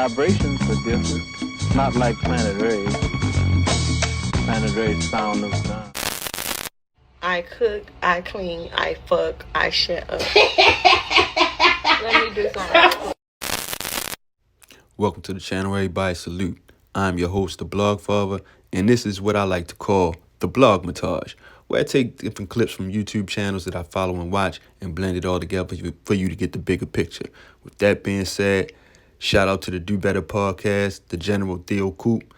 vibrations are different. Not like planet Ray. Planet Ray's sound of sound. I cook, I clean, I fuck, I shut up. Let me do something. Welcome to the channel, everybody. Salute. I'm your host, the Blog Father, and this is what I like to call the Blogmatage, where I take different clips from YouTube channels that I follow and watch and blend it all together for you to get the bigger picture. With that being said, shout out to the Do Better podcast, the General Theo Coop,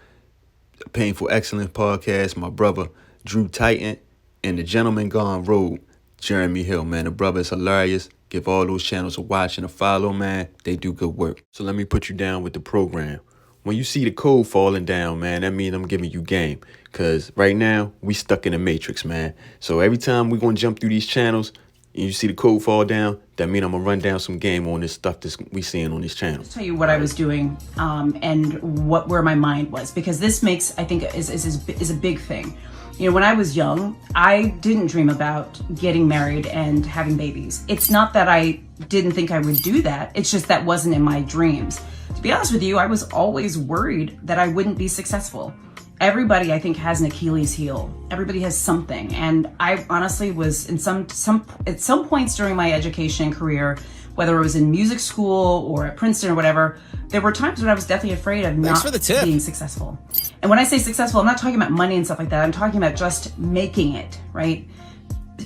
the Painful Excellence podcast, my brother Drew Titan, and the Gentleman Gone Road, Jeremy Hill. Man, the brother is hilarious. Give all those channels a watch and a follow, man. They do good work. So let me put you down with the program. When you see the code falling down, man, that means I'm giving you game. Because right now, we stuck in the matrix, man. So every time we're going to jump through these channels and you see the code fall down, that means I'm going to run down some game on this stuff that we seeing on these channels. I'll tell you what I was doing and where my mind was. Because this makes, I think, is a big thing. You know, when I was young, I didn't dream about getting married and having babies. It's not that I didn't think I would do that. It's just that wasn't in my dreams. To be honest with you, I was always worried that I wouldn't be successful. Everybody, I think, has an Achilles heel. Everybody has something. And I honestly was at some points during my education career, whether it was in music school or at Princeton or whatever, there were times when I was definitely afraid of not being successful. And when I say successful, I'm not talking about money and stuff like that. I'm talking about just making it, right?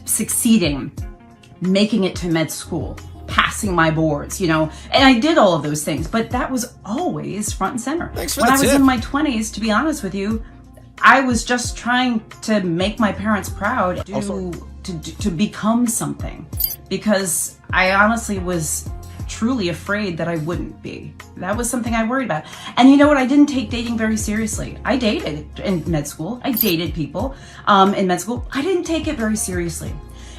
Succeeding, making it to med school, passing my boards, you know, and I did all of those things, but that was always front and center. When I was in my 20s, to be honest with you, I was just trying to make my parents proud to become something, because I honestly was truly afraid that I wouldn't be. That was something I worried about. And you know what? I didn't take dating very seriously. I dated in med school. I dated people in med school. I didn't take it very seriously.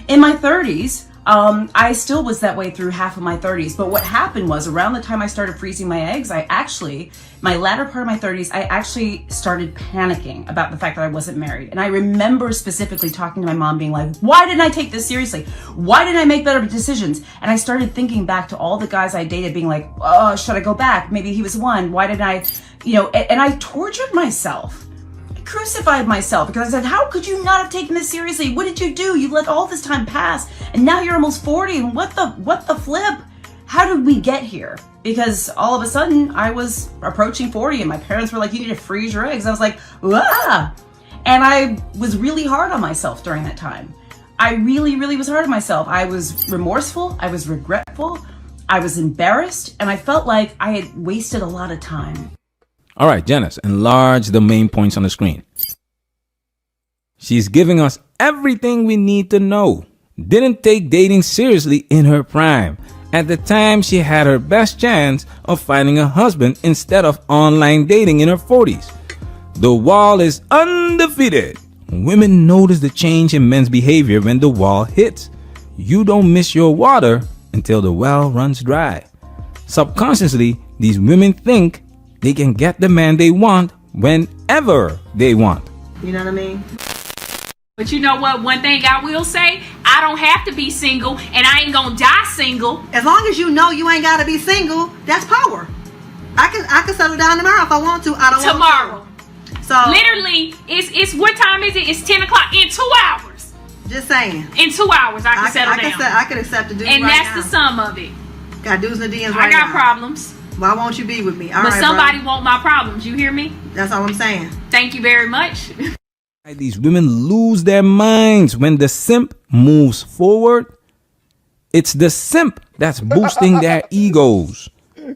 In my 30s, I still was that way through half of my 30s. But what happened was, around the time I started freezing my eggs, my latter part of my 30s, I actually started panicking about the fact that I wasn't married. And I remember specifically talking to my mom being like, why didn't I take this seriously? Why didn't I make better decisions? And I started thinking back to all the guys I dated being like, oh, should I go back? Maybe he was one. Why didn't I, you know, and I tortured myself. Crucified myself because I said, how could you not have taken this seriously? What did you do? You let all this time pass and now you're almost 40 and what the flip? How did we get here? Because all of a sudden I was approaching 40 and my parents were like, you need to freeze your eggs. I was like, ah! And I was really hard on myself during that time. I really, really was hard on myself. I was remorseful. I was regretful. I was embarrassed. And I felt like I had wasted a lot of time. All right, Janice, enlarge the main points on the screen. She's giving us everything we need to know. Didn't take dating seriously in her prime. At the time, she had her best chance of finding a husband instead of online dating in her 40s. The wall is undefeated. Women notice the change in men's behavior when the wall hits. You don't miss your water until the well runs dry. Subconsciously, these women think they can get the man they want whenever they want. You know what I mean? But you know what? One thing I will say, I don't have to be single and I ain't gonna die single. As long as you know you ain't gotta be single, that's power. I can settle down tomorrow if I want to. I don't tomorrow. want to. So literally, it's what time is it? It's 10 o'clock in 2 hours. Just saying. In 2 hours, I can settle down. I can accept the dude and right that's now. the sum of it. Got dudes in the DMs right now. I got problems. Why won't you be with me? All but right, somebody bro. want my problems. You hear me? That's all I'm saying. Thank you very much. These women lose their minds when the simp moves forward. It's the simp that's boosting their egos.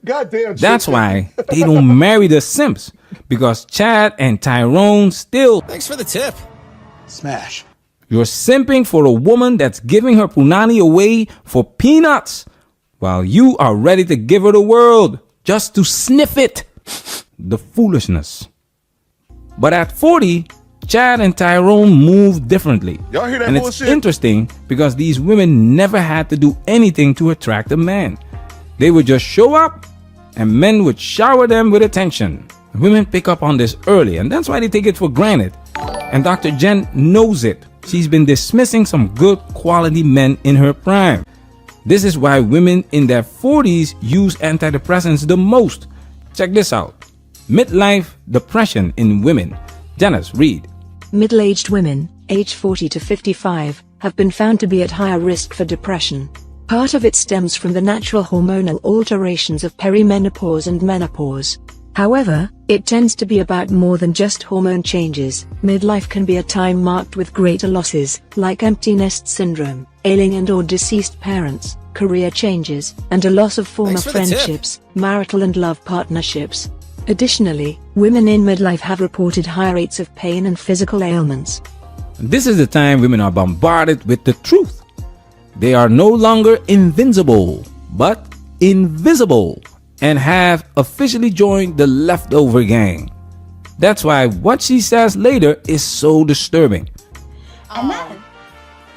Goddamn. That's why they don't marry the simps, because Chad and Tyrone still. Thanks for the tip. Smash. You're simping for a woman that's giving her punani away for peanuts, while you are ready to give her the world just to sniff it. The foolishness. But at 40, Chad and Tyrone move differently. Y'all hear that and bullshit? It's interesting because these women never had to do anything to attract a man. They would just show up and men would shower them with attention. Women pick up on this early and that's why they take it for granted. And Dr. Jen knows it. She's been dismissing some good quality men in her prime. This is why women in their 40s use antidepressants the most. Check this out. Midlife depression in women. Janice, read. Middle-aged women, age 40 to 55, have been found to be at higher risk for depression. Part of it stems from the natural hormonal alterations of perimenopause and menopause. However, it tends to be about more than just hormone changes. Midlife can be a time marked with greater losses, like empty nest syndrome, ailing and/or deceased parents, career changes, and a loss of former friendships, marital and love partnerships. Additionally, women in midlife have reported higher rates of pain and physical ailments. This is the time women are bombarded with the truth. They are no longer invincible, but invisible, and have officially joined the leftover gang. That's why what she says later is so disturbing.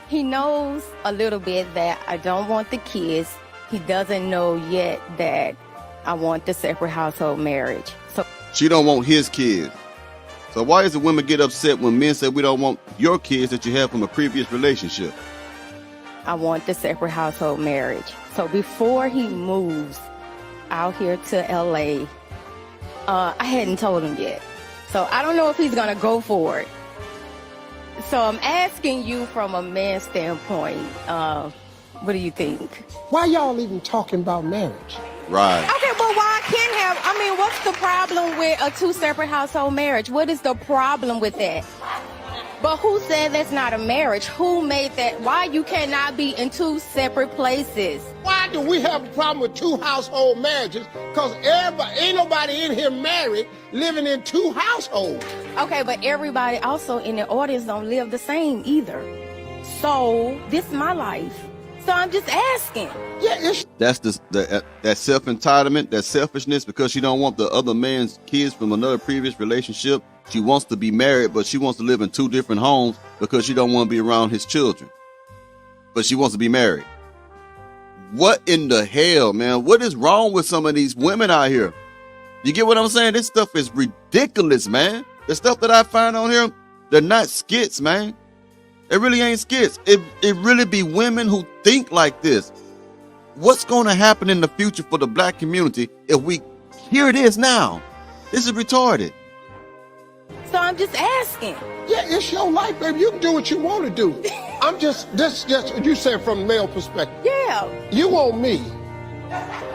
He knows a little bit that I don't want the kids. He doesn't know yet that I want the separate household marriage. So she don't want his kids. So why is the women get upset when men say we don't want your kids that you have from a previous relationship? I want the separate household marriage. So before he moves out here to LA, I hadn't told him yet. So I don't know if he's gonna go for it. So I'm asking you from a man's standpoint, what do you think? Why y'all even talking about marriage? Right. Okay, but why can't have, I mean, what's the problem with a two separate household marriage? What is the problem with that? But who said that's not a marriage? Who made that? Why you cannot be in two separate places? Why do we have a problem with two household marriages? Because ain't nobody in here married living in two households. Okay, but everybody also in the audience don't live the same either. So this is my life. So I'm just asking. Yeah, that's that self-entitlement, that selfishness, because she don't want the other man's kids from another previous relationship. She wants to be married, but she wants to live in two different homes because she don't want to be around his children. But she wants to be married. What in the hell, man? What is wrong with some of these women out here? You get what I'm saying? This stuff is ridiculous, man. The stuff that I find on here, they're not skits, man. It really ain't skits. It really be women who think like this. What's going to happen in the future for the black community if we, here it is now. This is retarded. So I'm just asking. Yeah, it's your life, baby. You can do what you want to do. I'm just you said from the male perspective. Yeah. You want me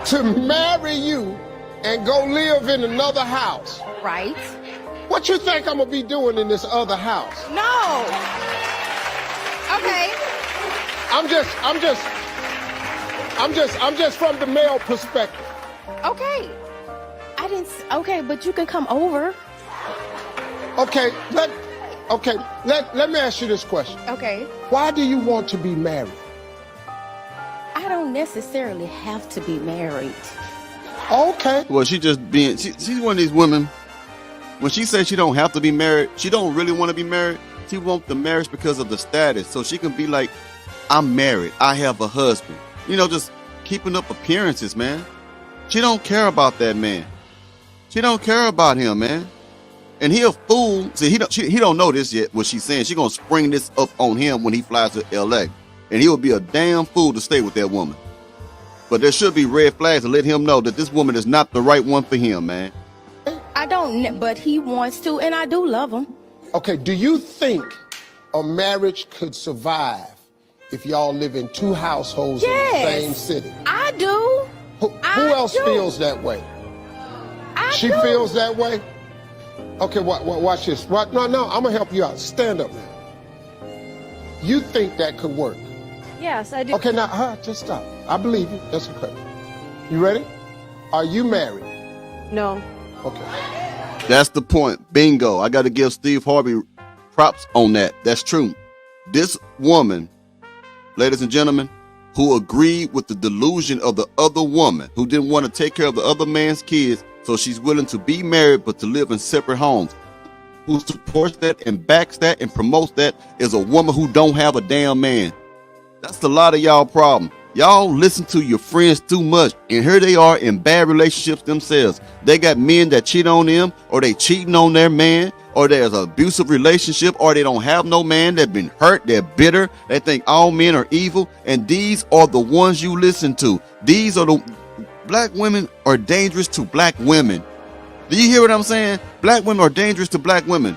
to marry you and go live in another house. Right. What you think I'm going to be doing in this other house? No. Okay. I'm just from the male perspective. Okay. Okay, but you can come over. Okay, let me ask you this question. Okay. Why do you want to be married? I don't necessarily have to be married. Okay. Well, she's one of these women, when she says she don't have to be married, she don't really want to be married. She wants the marriage because of the status. So she can be like, I'm married, I have a husband. You know, just keeping up appearances, man. She don't care about that man. She don't care about him, man. And he a fool. See, he don't know this yet, what she's saying. She gonna spring this up on him when he flies to LA. And he will be a damn fool to stay with that woman. But there should be red flags to let him know that this woman is not the right one for him, man. I don't, but he wants to, and I do love him. Okay, do you think a marriage could survive if y'all live in two households in the same city? I do. Who else feels that way? She feels that way? Okay, watch this. No, I'm going to help you out. Stand up now. You think that could work? Yes, I do. Okay, now, just stop. I believe you. That's okay. You ready? Are you married? No. Okay. That's the point. Bingo. I got to give Steve Harvey props on that. That's true. This woman, ladies and gentlemen, who agreed with the delusion of the other woman, who didn't want to take care of the other man's kids, so she's willing to be married but to live in separate homes, who supports that and backs that and promotes that, is a woman who don't have a damn man. That's a lot of y'all problem. Y'all listen to your friends too much, and here they are in bad relationships themselves. They got men that cheat on them, or they cheating on their man, or there's an abusive relationship, or they don't have no man. They've been hurt. They're bitter. They think all men are evil, and these are the ones you listen to. These are the black women are dangerous to black women. Do you hear what I'm saying? Black women are dangerous to black women.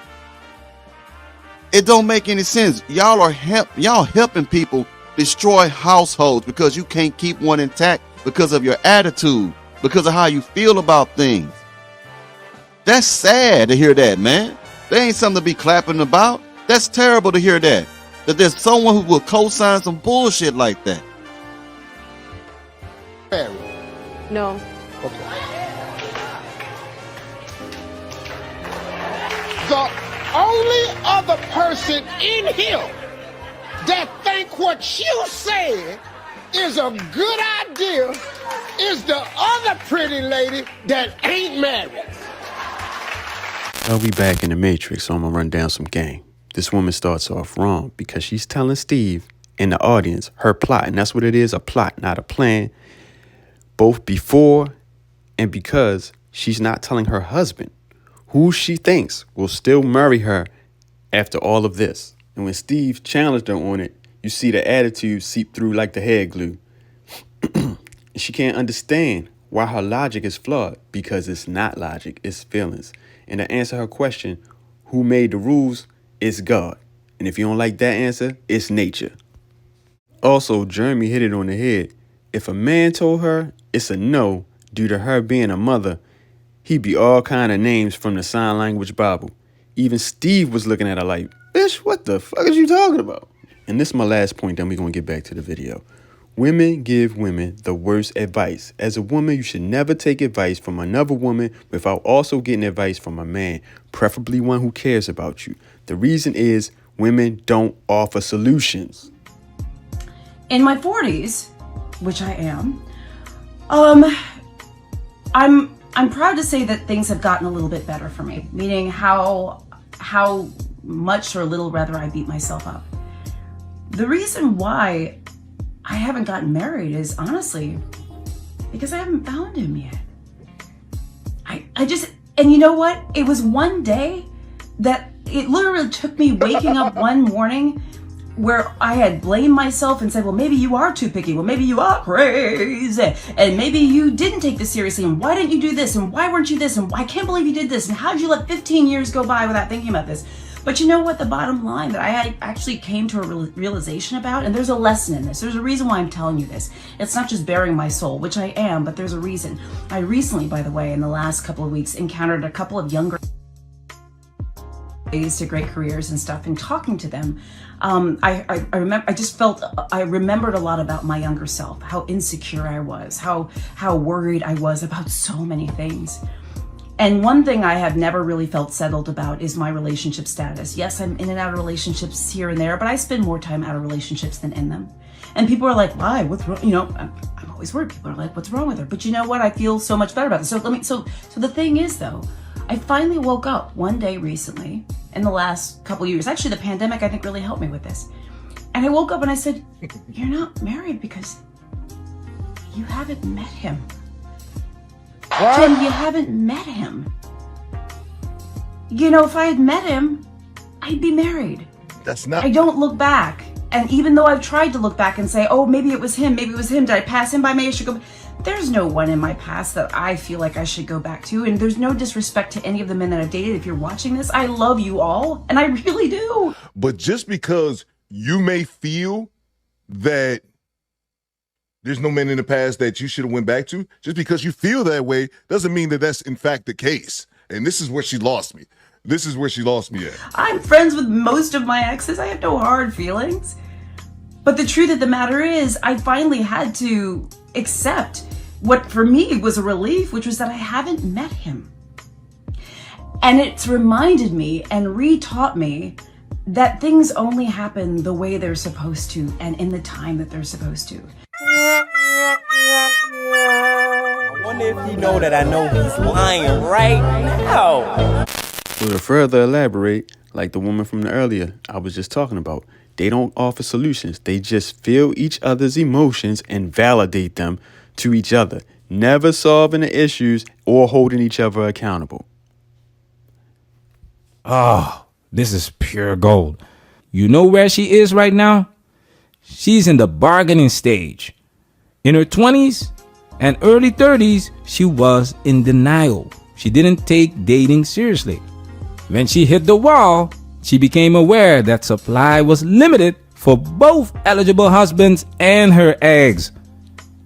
It don't make any sense. Y'all helping people destroy households because you can't keep one intact because of your attitude, because of how you feel about things. That's sad to hear that, man. There ain't something to be clapping about. That's terrible to hear that there's someone who will co-sign some bullshit like that. No. Okay. The only other person in here that think what you said is a good idea is the other pretty lady that ain't married. I'll be back in the Matrix, so I'm gonna run down some game. This woman starts off wrong because she's telling Steve in the audience her plot, and that's what it is, a plot, not a plan, both before and because she's not telling her husband who she thinks will still marry her after all of this. And when Steve challenged her on it, you see the attitude seep through like the hair glue. She can't understand why her logic is flawed, because it's not logic, it's feelings. And to answer her question, who made the rules, it's God. And if you don't like that answer, it's nature. Also, Jeremy hit it on the head. If a man told her it's a no due to her being a mother, he'd be all kind of names from the sign language Bible. Even Steve was looking at her like, bitch, what the fuck is you talking about? And this is my last point, then we're going to get back to the video. Women give women the worst advice. As a woman, you should never take advice from another woman without also getting advice from a man, preferably one who cares about you. The reason is women don't offer solutions. In my 40s, which I am, I'm proud to say that things have gotten a little bit better for me, meaning how much or little rather I beat myself up. The reason why I haven't gotten married is honestly because I haven't found him yet. And you know what? It was one day that it literally took me waking up one morning where I had blamed myself and said, well, maybe you are too picky. Well, maybe you are crazy. And maybe you didn't take this seriously. And why didn't you do this? And why weren't you this? And I can't believe you did this. And how did you let 15 years go by without thinking about this? But you know what? The bottom line that I actually came to a realization about, and there's a lesson in this. There's a reason why I'm telling you this. It's not just bearing my soul, which I am, but there's a reason. I recently, by the way, in the last couple of weeks, encountered a couple of younger ladies to great careers and stuff, and talking to them, I remembered a lot about my younger self, how insecure I was, how worried I was about so many things. And one thing I have never really felt settled about is my relationship status. Yes, I'm in and out of relationships here and there, but I spend more time out of relationships than in them. And people are like, why? What's wrong? You know, I'm always worried. People are like, what's wrong with her? But you know what? I feel so much better about it. So the thing is though, I finally woke up one day recently in the last couple years. Actually, the pandemic, I think, really helped me with this. And I woke up and I said, you're not married because you haven't met him. Tim, you haven't met him. You know, if I had met him, I'd be married. I don't look back. And even though I've tried to look back and say, oh, maybe it was him, did I pass him by, maybe I should go. There's no one in my past that I feel like I should go back to. And there's no disrespect to any of the men that I've dated. If you're watching this, I love you all. And I really do. But just because you may feel that there's no man in the past that you should have went back to, just because you feel that way doesn't mean that that's in fact the case. And this is where she lost me. This is where she lost me at. I'm friends with most of my exes. I have no hard feelings. But the truth of the matter is, I finally had to accept what for me was a relief, which was that I haven't met him. And it's reminded me and re-taught me that things only happen the way they're supposed to and in the time that they're supposed to. I wonder if you know that I know he's lying right now. So to further elaborate, like the woman from the earlier I was just talking about, they don't offer solutions. They just feel each other's emotions and validate them to each other, never solving the issues or holding each other accountable. Oh, this is pure gold. You know where she is right now? She's in the bargaining stage. In her 20s and early 30s, she was in denial. she didn't take dating seriously. When she hit the wall, she became aware that supply was limited for both eligible husbands and her eggs.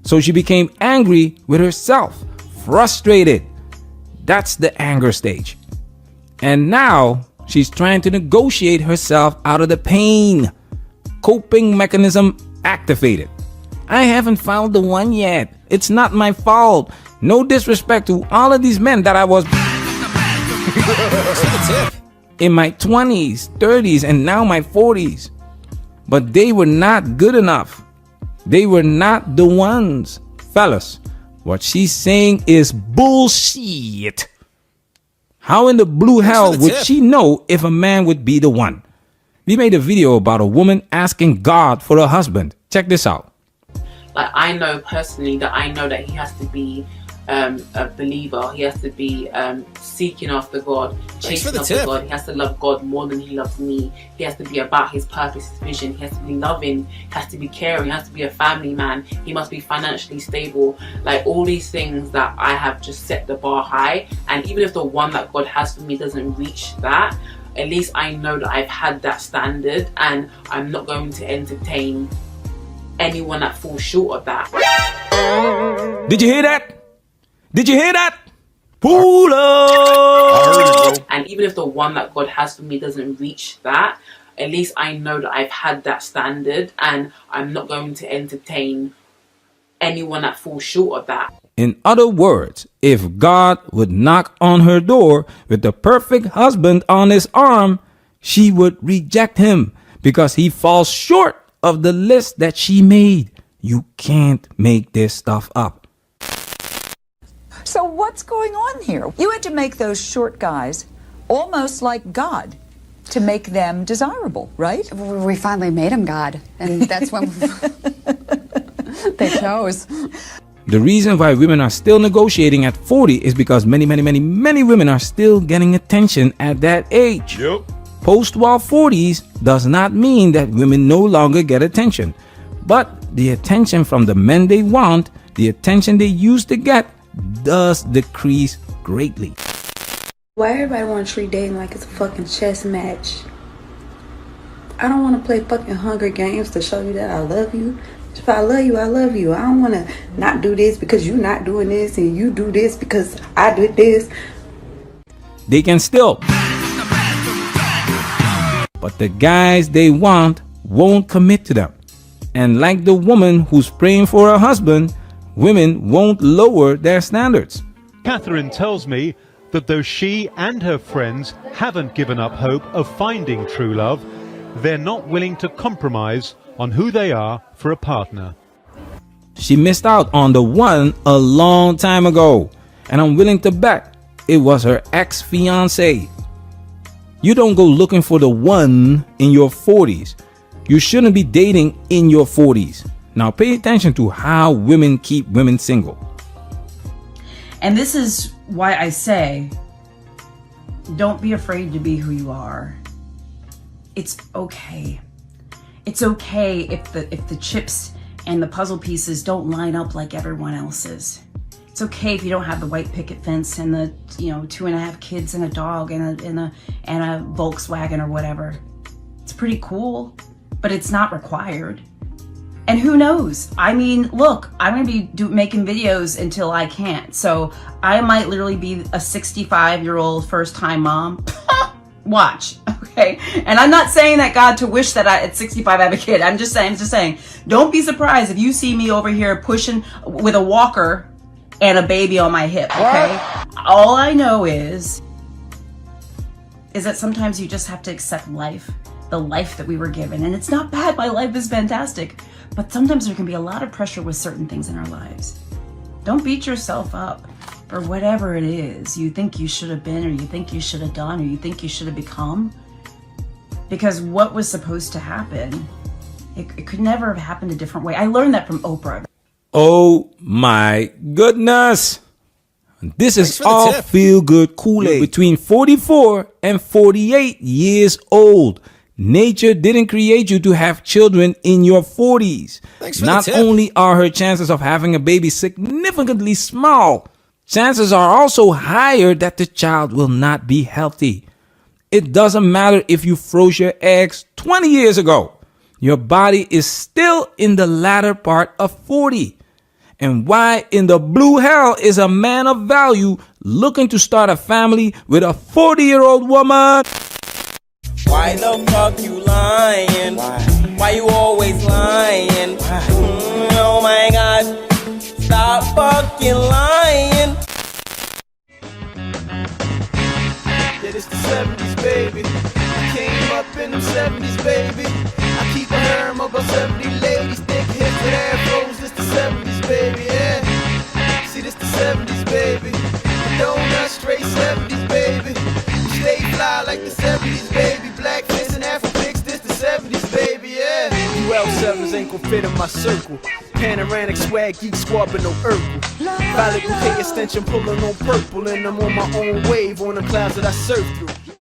So she became angry with herself, frustrated. That's the anger stage. And now she's trying to negotiate herself out of the pain. Coping mechanism activated. I haven't found the one yet. It's not my fault. No disrespect to all of these men that I was in my 20s, 30s, and now my 40s. But they were not good enough. They were not the ones. Fellas, what she's saying is bullshit. How in the blue hell would she know if a man would be the one? We made a video about a woman asking God for a husband. Check this out. Like, I know personally that he has to be a believer. He has to be seeking after God, chasing after God. He has to love God more than he loves me. He has to be about his purpose, his vision. He has to be loving. He has to be caring. He has to be a family man. He must be financially stable. Like, all these things that I have just set the bar high. And even if the one that God has for me doesn't reach that, at least I know that I've had that standard, and I'm not going to entertain anyone that falls short of that. Did you hear that? Did you hear that? Pull up! And even if the one that God has for me doesn't reach that, at least I know that I've had that standard, and I'm not going to entertain anyone that falls short of that. In other words, if God would knock on her door with the perfect husband on his arm, she would reject him because he falls short of the list that she made. You can't make this stuff up. So what's going on here? You had to make those short guys almost like God to make them desirable, right? We finally made them God, and that's when they chose. The reason why women are still negotiating at 40 is because many women are still getting attention at that age. Yep. Post-war 40s does not mean that women no longer get attention. But the attention from the men they want, the attention they used to get, does decrease greatly. Why everybody want to treat dating like it's a fucking chess match? I don't want to play fucking Hunger Games to show you that I love you. If I love you, I love you. I don't want to not do this because you're not doing this, and you do this because I did this. They can still. But the guys they want won't commit to them. And like the woman who's praying for a husband, women won't lower their standards. Catherine tells me that though she and her friends haven't given up hope of finding true love, they're not willing to compromise on who they are for a partner. She missed out on the one a long time ago, and I'm willing to bet it was her ex-fiancé. You don't go looking for the one in your 40s. You shouldn't be dating in your 40s. Now pay attention to how women keep women single. And this is why I say, don't be afraid to be who you are. It's okay. It's okay if the chips and the puzzle pieces don't line up like everyone else's. It's okay if you don't have the white picket fence and the 2.5 kids and a dog and a Volkswagen or whatever. It's pretty cool, but it's not required. And who knows? I mean, look, I'm gonna be making videos until I can't. So I might literally be a 65-year-old first-time mom. Watch, okay? And I'm not saying that God to wish that at 65 I have a kid. I'm just saying, don't be surprised if you see me over here pushing with a walker and a baby on my hip, okay? What? All I know is that sometimes you just have to accept life, the life that we were given. And it's not bad, my life is fantastic. But sometimes there can be a lot of pressure with certain things in our lives. Don't beat yourself up for whatever it is you think you should have been, or you think you should have done, or you think you should have become. Because what was supposed to happen, it could never have happened a different way. I learned that from Oprah. Oh my goodness. This is all feel-good Kool-Aid. Between 44 and 48 years old. Nature didn't create you to have children in your 40s. Not only are her chances of having a baby significantly small, chances are also higher that the child will not be healthy. It doesn't matter if you froze your eggs 20 years ago. Your body is still in the latter part of 40. And why in the blue hell is a man of value looking to start a family with a 40-year-old woman? Why the fuck you lying? Why you always lying? Oh my God, stop fucking lying. Yeah, this the 70s, baby. I came up in them 70s, baby. I keep a harem of about 70 ladies, thick hips with afros. This the 70s, baby, yeah. See, this the 70s, baby. Donut straight 70s, baby. Stay fly like the 70s, baby. Black face and Afro pics, this the 70s, baby, yeah. UL7s ain't gon' fit in my circle. Panoramic swag, geek squad, but no Urkel. Violet bouquet extension pulling on purple, and I'm on my own wave on the clouds that I surf through.